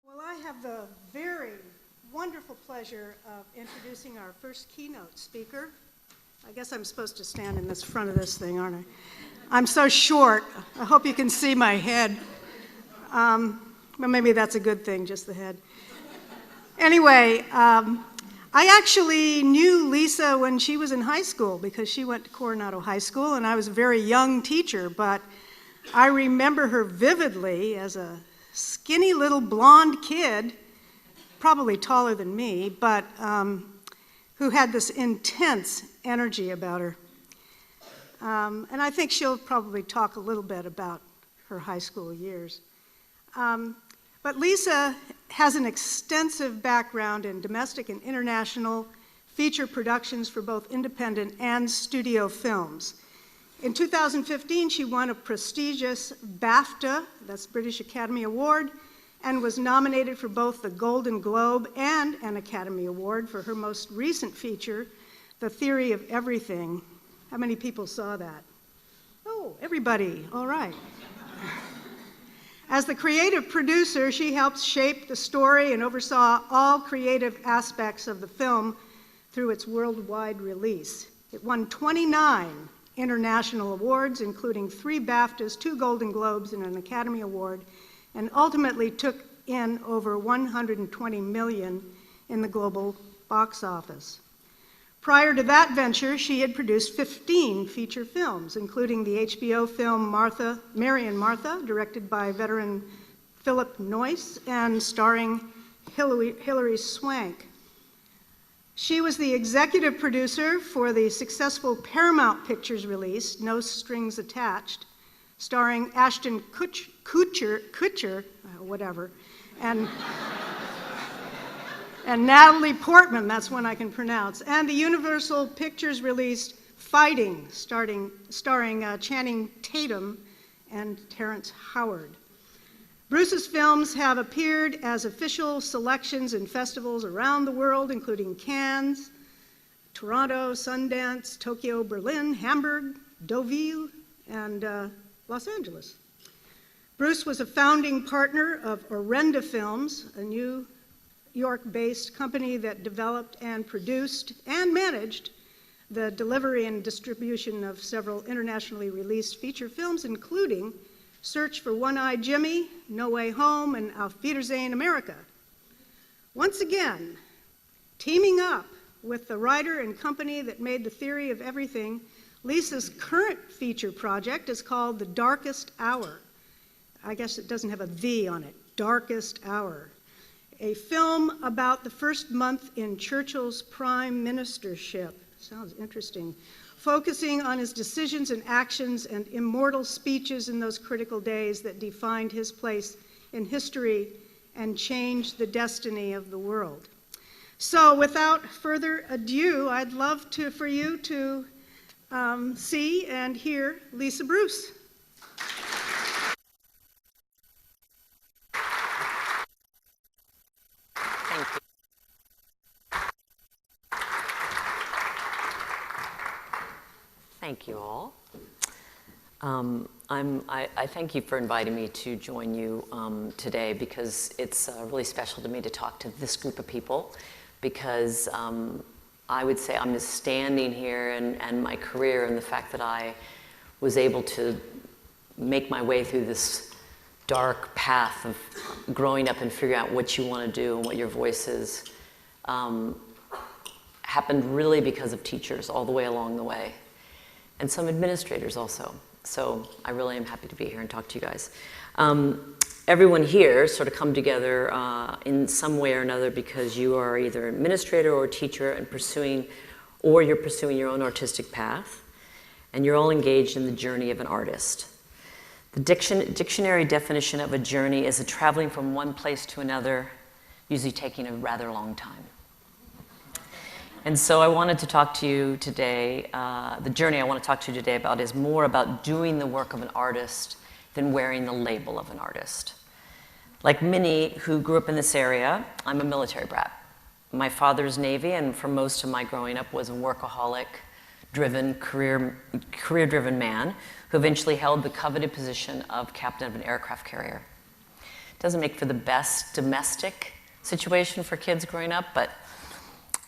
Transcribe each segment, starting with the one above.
Well, I have the very wonderful pleasure of introducing our first keynote speaker. I guess I'm supposed to stand in this front of this thing, aren't I? I'm so short. I hope you can see my head. Well, maybe that's a good thing, just the head. Anyway, I actually knew Lisa when she was in high school because she went to Coronado High School, and I was a very young teacher, but I remember her vividly as a skinny little blonde kid, probably taller than me, but who had this intense energy about her. And I think she'll probably talk a little bit about her high school years. But Lisa has an extensive background in domestic and international feature productions for both independent and studio films. In 2015, she won a prestigious BAFTA, that's British Academy Award, and was nominated for both the Golden Globe and an Academy Award for her most recent feature, The Theory of Everything. How many people saw that? Oh, everybody, all right. As the creative producer, she helped shape the story and oversaw all creative aspects of the film through its worldwide release. It won 29 international awards, including 3 BAFTAs, 2 Golden Globes, and an Academy Award, and ultimately took in over $120 million in the global box office. Prior to that venture, she had produced 15 feature films, including the HBO film Mary and Martha, directed by veteran Philip Noyce and starring Hilary Swank. She was the executive producer for the successful Paramount Pictures release, No Strings Attached, starring Ashton Kutcher, whatever, and Natalie Portman, that's one I can pronounce, and the Universal Pictures released Fighting, starring Channing Tatum and Terrence Howard. Bruce's films have appeared as official selections in festivals around the world, including Cannes, Toronto, Sundance, Tokyo, Berlin, Hamburg, Deauville, and Los Angeles. Bruce was a founding partner of Orenda Films, a New York-based company that developed and produced and managed the delivery and distribution of several internationally released feature films, including Search for One-Eyed Jimmy, No Way Home, and Auf Wiedersehen, America. Once again, teaming up with the writer and company that made The Theory of Everything, Lisa's current feature project is called The Darkest Hour. I guess it doesn't have a "the" on it, Darkest Hour. A film about the first month in Churchill's prime ministership. Sounds interesting. Focusing on his decisions and actions and immortal speeches in those critical days that defined his place in history and changed the destiny of the world. So without further ado, I'd love for you to see and hear Lisa Bruce. Thank you all. I thank you for inviting me to join you today, because it's really special to me to talk to this group of people, because I would say I'm just standing here and my career and the fact that I was able to make my way through this dark path of growing up and figuring out what you want to do and what your voice is happened really because of teachers all the way along the way. And some administrators also. So I really am happy to be here and talk to you guys. Everyone here sort of come together in some way or another because you are either an administrator or a teacher and you're pursuing your own artistic path, and you're all engaged in the journey of an artist. The dictionary definition of a journey is a traveling from one place to another, usually taking a rather long time. And so I wanted to talk to you today, the journey I want to talk to you today about is more about doing the work of an artist than wearing the label of an artist. Like many who grew up in this area, I'm a military brat. My father's Navy, and for most of my growing up, was a workaholic-driven, career-driven man who eventually held the coveted position of captain of an aircraft carrier. Doesn't make for the best domestic situation for kids growing up,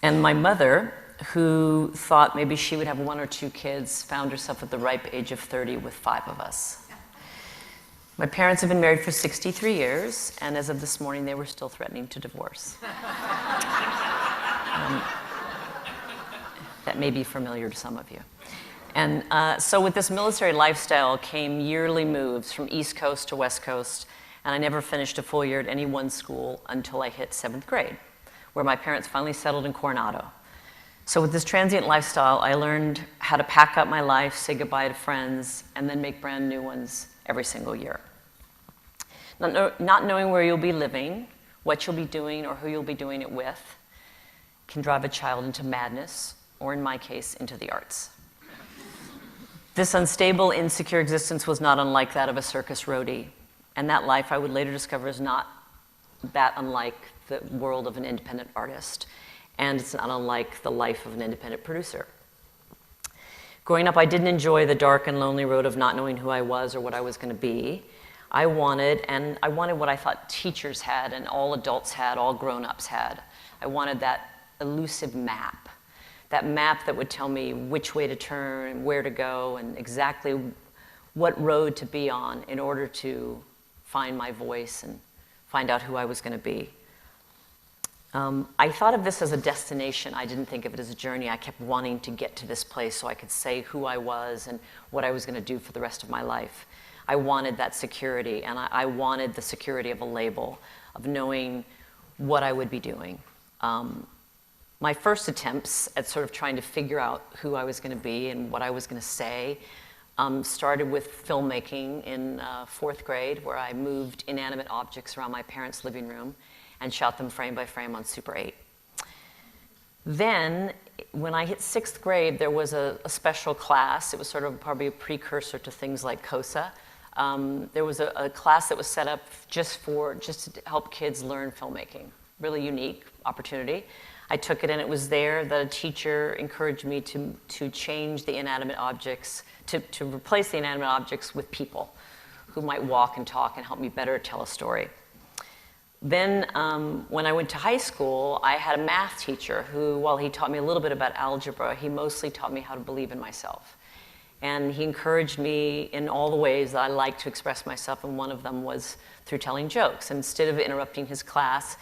and my mother, who thought maybe she would have 1 or 2 kids, found herself at the ripe age of 30 with 5 of us. My parents have been married for 63 years, and as of this morning, they were still threatening to divorce. That may be familiar to some of you. And so with this military lifestyle came yearly moves from East Coast to West Coast, and I never finished a full year at any one school until I hit 7th grade, where my parents finally settled in Coronado. So with this transient lifestyle, I learned how to pack up my life, say goodbye to friends, and then make brand new ones every single year. Not knowing where you'll be living, what you'll be doing, or who you'll be doing it with can drive a child into madness, or in my case, into the arts. This unstable, insecure existence was not unlike that of a circus roadie, and that life I would later discover is not that unlike the world of an independent artist, and it's not unlike the life of an independent producer. Growing up, I didn't enjoy the dark and lonely road of not knowing who I was or what I was going to be. I wanted what I thought teachers had and all adults had, all grown-ups had. I wanted that elusive map. That map that would tell me which way to turn, where to go, and exactly what road to be on in order to find my voice and find out who I was going to be. I thought of this as a destination. I didn't think of it as a journey. I kept wanting to get to this place so I could say who I was and what I was going to do for the rest of my life. I wanted that security, and I wanted the security of a label, of knowing what I would be doing. My first attempts at sort of trying to figure out who I was going to be and what I was going to say started with filmmaking in 4th grade, where I moved inanimate objects around my parents' living room and shot them frame by frame on Super 8. Then, when I hit 6th grade, there was a special class. It was sort of probably a precursor to things like COSA. There was a class that was set up just to help kids learn filmmaking. Really unique opportunity. I took it, and it was there that a teacher encouraged me to change the inanimate objects, to replace the inanimate objects with people who might walk and talk and help me better tell a story. Then, when I went to high school, I had a math teacher who, while he taught me a little bit about algebra, he mostly taught me how to believe in myself. And he encouraged me in all the ways that I like to express myself, and one of them was through telling jokes. Instead of interrupting his class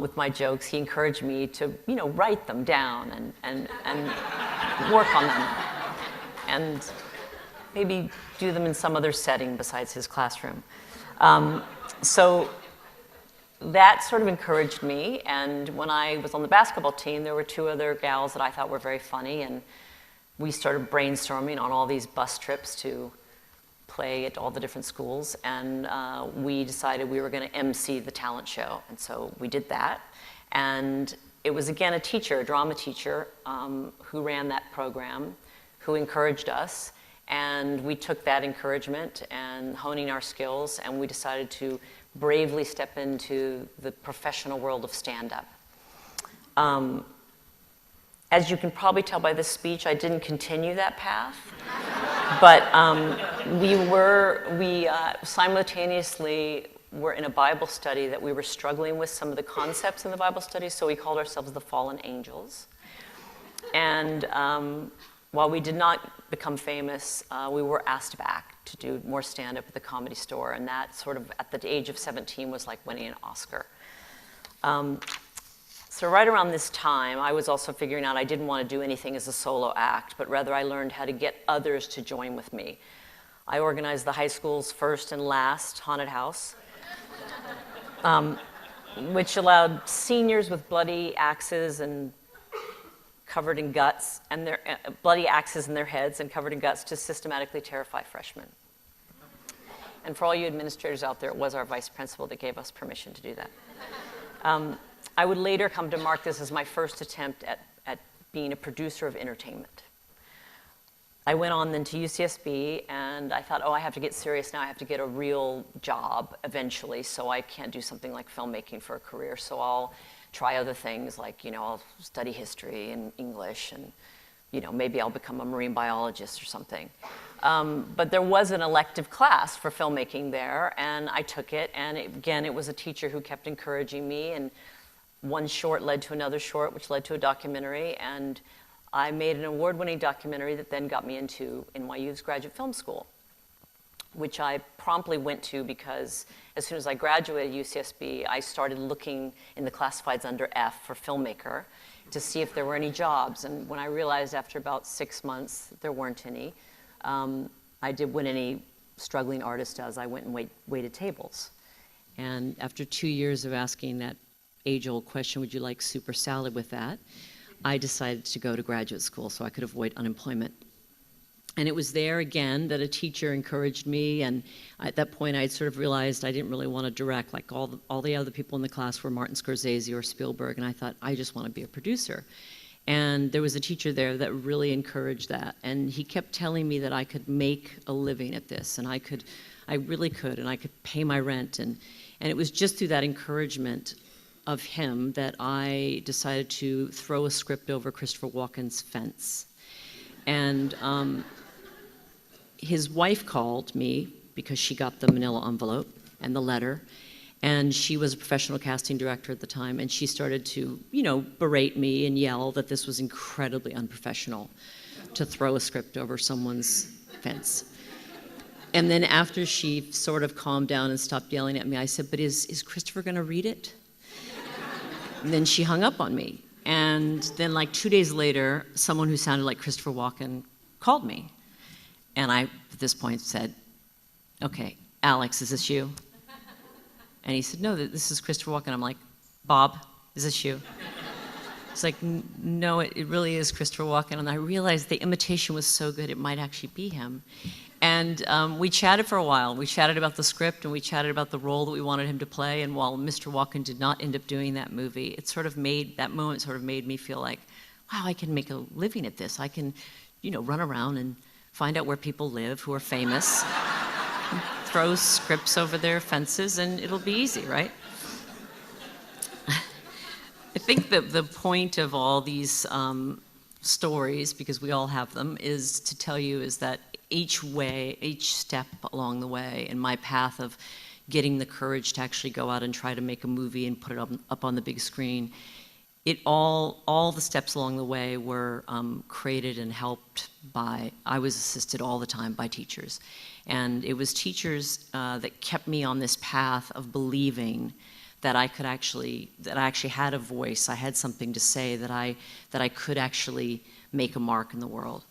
with my jokes, he encouraged me to, write them down and work on them, and maybe do them in some other setting besides his classroom. So that sort of encouraged me, and when I was on the basketball team, there were 2 other gals that I thought were very funny, and we started brainstorming on all these bus trips to play at all the different schools, and we decided we were going to MC the talent show, and so we did that. And it was, again, a drama teacher, who ran that program, who encouraged us, and we took that encouragement and honing our skills, and we decided to bravely step into the professional world of stand-up. As you can probably tell by this speech, I didn't continue that path, but we simultaneously were in a Bible study that we were struggling with some of the concepts in the Bible study, so we called ourselves the Fallen Angels. And while we did not become famous, we were asked back to do more stand-up at the Comedy Store, and that sort of, at the age of 17, was like winning an Oscar. So right around this time, I was also figuring out I didn't want to do anything as a solo act, but rather I learned how to get others to join with me. I organized the high school's first and last haunted house, which allowed seniors with bloody axes and covered in guts, and their bloody axes in their heads and covered in guts, to systematically terrify freshmen. And for all you administrators out there, it was our vice principal that gave us permission to do that. I would later come to mark this as my first attempt at being a producer of entertainment. I went on then to UCSB, and I thought, I have to get serious now. I have to get a real job eventually, so I can't do something like filmmaking for a career. So I'll try other things, like, I'll study history and English and maybe I'll become a marine biologist or something. But there was an elective class for filmmaking there, and I took it, and again, it was a teacher who kept encouraging me, and one short led to another short, which led to a documentary, and I made an award-winning documentary that then got me into NYU's graduate film school, which I promptly went to because as soon as I graduated UCSB, I started looking in the classifieds under F for filmmaker to see if there were any jobs. And when I realized after about 6 months that there weren't any, I did what any struggling artist does. I went and waited tables. And after 2 years of asking that age-old question, would you like soup or salad with that, I decided to go to graduate school so I could avoid unemployment. And it was there again that a teacher encouraged me, and at that point I had sort of realized I didn't really want to direct, like all the other people in the class were Martin Scorsese or Spielberg, and I thought, I just want to be a producer. And there was a teacher there that really encouraged that, and he kept telling me that I could make a living at this, and I really could, and I could pay my rent, and it was just through that encouragement of him that I decided to throw a script over Christopher Walken's fence. And his wife called me because she got the manila envelope and the letter, and she was a professional casting director at the time, and she started to, berate me and yell that this was incredibly unprofessional to throw a script over someone's fence. And then after she sort of calmed down and stopped yelling at me, I said, but is Christopher gonna read it? And then she hung up on me. And then like 2 days later, someone who sounded like Christopher Walken called me. And I, at this point, said, okay, Alex, is this you? And he said, no, this is Christopher Walken. I'm like, Bob, is this you? It's like, no, it really is Christopher Walken. And I realized the imitation was so good, it might actually be him. And we chatted for a while. We chatted about the script, and we chatted about the role that we wanted him to play. And while Mr. Walken did not end up doing that movie, that moment sort of made me feel like, wow, I can make a living at this. I can, run around and find out where people live who are famous, throw scripts over their fences, and it'll be easy, right? I think the point of all these stories, because we all have them, is to tell you is that each step along the way in my path of getting the courage to actually go out and try to make a movie and put it up on the big screen, all the steps along the way were created and helped by, I was assisted all the time by teachers. And it was teachers that kept me on this path of believing that I actually had a voice, I had something to say, that I could actually make a mark in the world.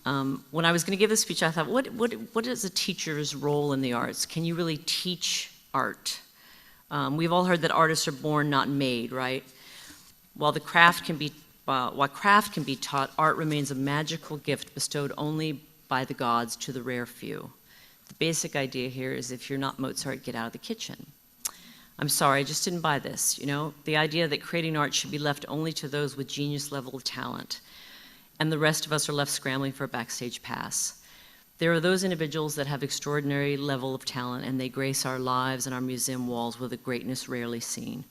When I was going to give this speech, I thought, what is a teacher's role in the arts? Can you really teach art? We've all heard that artists are born, not made, right? While craft can be taught, art remains a magical gift bestowed only by the gods to the rare few. The basic idea here is if you're not Mozart, get out of the kitchen. I'm sorry, I just didn't buy this, The idea that creating art should be left only to those with genius level of talent, and the rest of us are left scrambling for a backstage pass. There are those individuals that have extraordinary level of talent, and they grace our lives and our museum walls with a greatness rarely seen.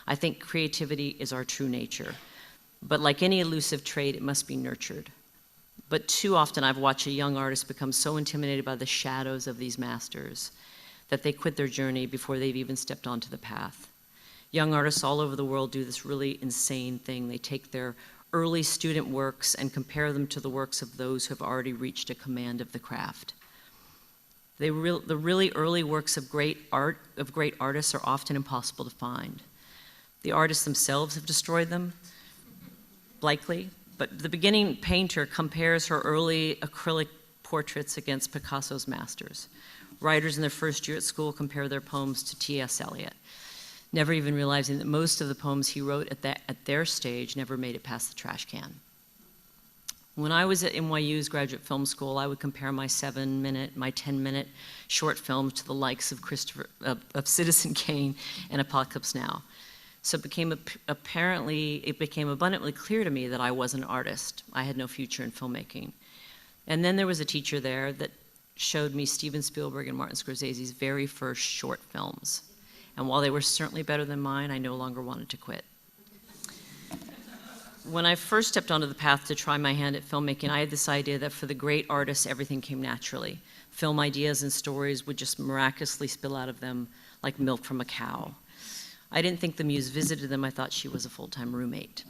I think creativity is our true nature, but like any elusive trait, it must be nurtured. But too often I've watched a young artist become so intimidated by the shadows of these masters that they quit their journey before they've even stepped onto the path. Young artists all over the world do this really insane thing. They take their early student works and compare them to the works of those who have already reached a command of the craft. The really early works of great artists are often impossible to find. The artists themselves have destroyed them, likely, but the beginning painter compares her early acrylic portraits against Picasso's masters. Writers in their first year at school compare their poems to T.S. Eliot, never even realizing that most of the poems he wrote at their stage never made it past the trash can. When I was at NYU's graduate film school, I would compare my 7-minute, my 10-minute short films to the likes of Citizen Kane and Apocalypse Now. So it became abundantly clear to me that I wasn't an artist. I had no future in filmmaking. And then there was a teacher there that showed me Steven Spielberg and Martin Scorsese's very first short films. And while they were certainly better than mine, I no longer wanted to quit. when I first stepped onto the path to try my hand at filmmaking, I had this idea that for the great artists, everything came naturally. Film ideas and stories would just miraculously spill out of them like milk from a cow. I didn't think the muse visited them. I thought she was a full-time roommate.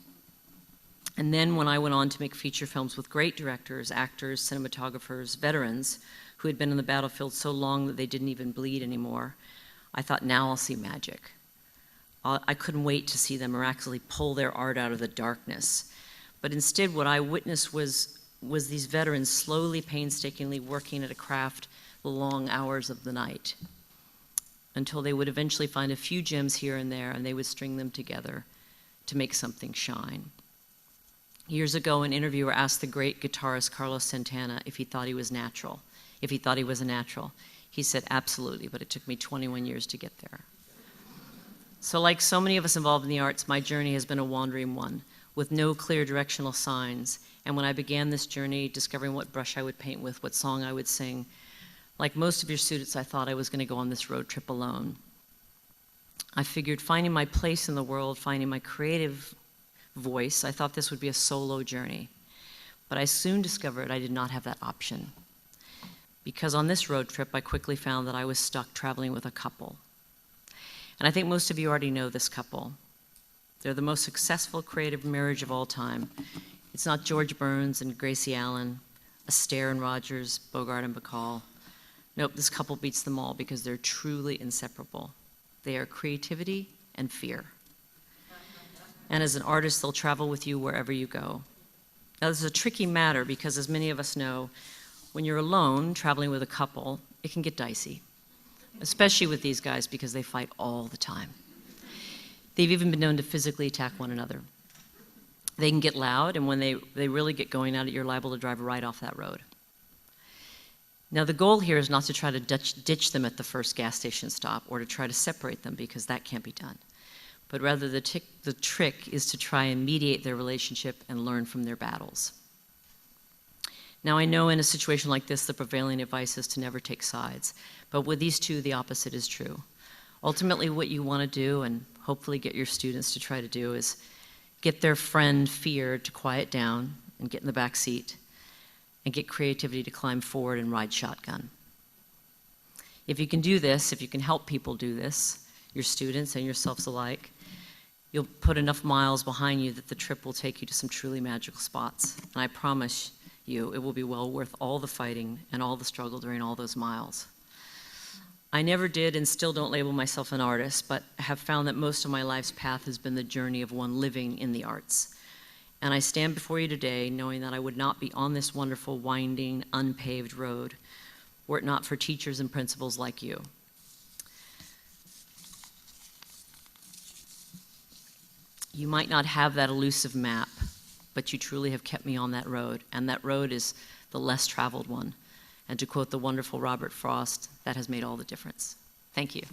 And then when I went on to make feature films with great directors, actors, cinematographers, veterans who had been in the battlefield so long that they didn't even bleed anymore, I thought, now I'll see magic. I couldn't wait to see them miraculously pull their art out of the darkness. But instead, what I witnessed was these veterans slowly, painstakingly working at a craft the long hours of the night until they would eventually find a few gems here and there, and they would string them together to make something shine. Years ago, an interviewer asked the great guitarist Carlos Santana if he thought he was natural, if he thought he was a natural. He said, absolutely, but it took me 21 years to get there. So like so many of us involved in the arts, my journey has been a wandering one, with no clear directional signs. And when I began this journey, discovering what brush I would paint with, what song I would sing, like most of your students, I thought I was going to go on this road trip alone. I figured finding my place in the world, finding my creative voice, I thought this would be a solo journey. But I soon discovered I did not have that option. Because on this road trip, I quickly found that I was stuck traveling with a couple. And I think most of you already know this couple. They're the most successful creative marriage of all time. It's not George Burns and Gracie Allen, Astaire and Rogers, Bogart and Bacall. Nope, this couple beats them all because they're truly inseparable. They are creativity and fear. And as an artist, they'll travel with you wherever you go. Now, this is a tricky matter because, as many of us know, when you're alone traveling with a couple, it can get dicey. Especially with these guys because they fight all the time. They've even been known to physically attack one another. They can get loud, and when they really get going at it, you're liable to drive right off that road. Now, the goal here is not to try to ditch them at the first gas station stop or to try to separate them because that can't be done. But rather, the trick is to try and mediate their relationship and learn from their battles. Now, I know in a situation like this, the prevailing advice is to never take sides. But with these two, the opposite is true. Ultimately, what you want to do, and hopefully get your students to try to do, is get their friend fear to quiet down and get in the back seat, and get creativity to climb forward and ride shotgun. If you can do this, if you can help people do this, your students and yourselves alike, you'll put enough miles behind you that the trip will take you to some truly magical spots. And I promise you, it will be well worth all the fighting and all the struggle during all those miles. I never did and still don't label myself an artist, but have found that most of my life's path has been the journey of one living in the arts. And I stand before you today knowing that I would not be on this wonderful, winding, unpaved road were it not for teachers and principals like you. You might not have that elusive map, but you truly have kept me on that road, and that road is the less traveled one. And to quote the wonderful Robert Frost, that has made all the difference. Thank you.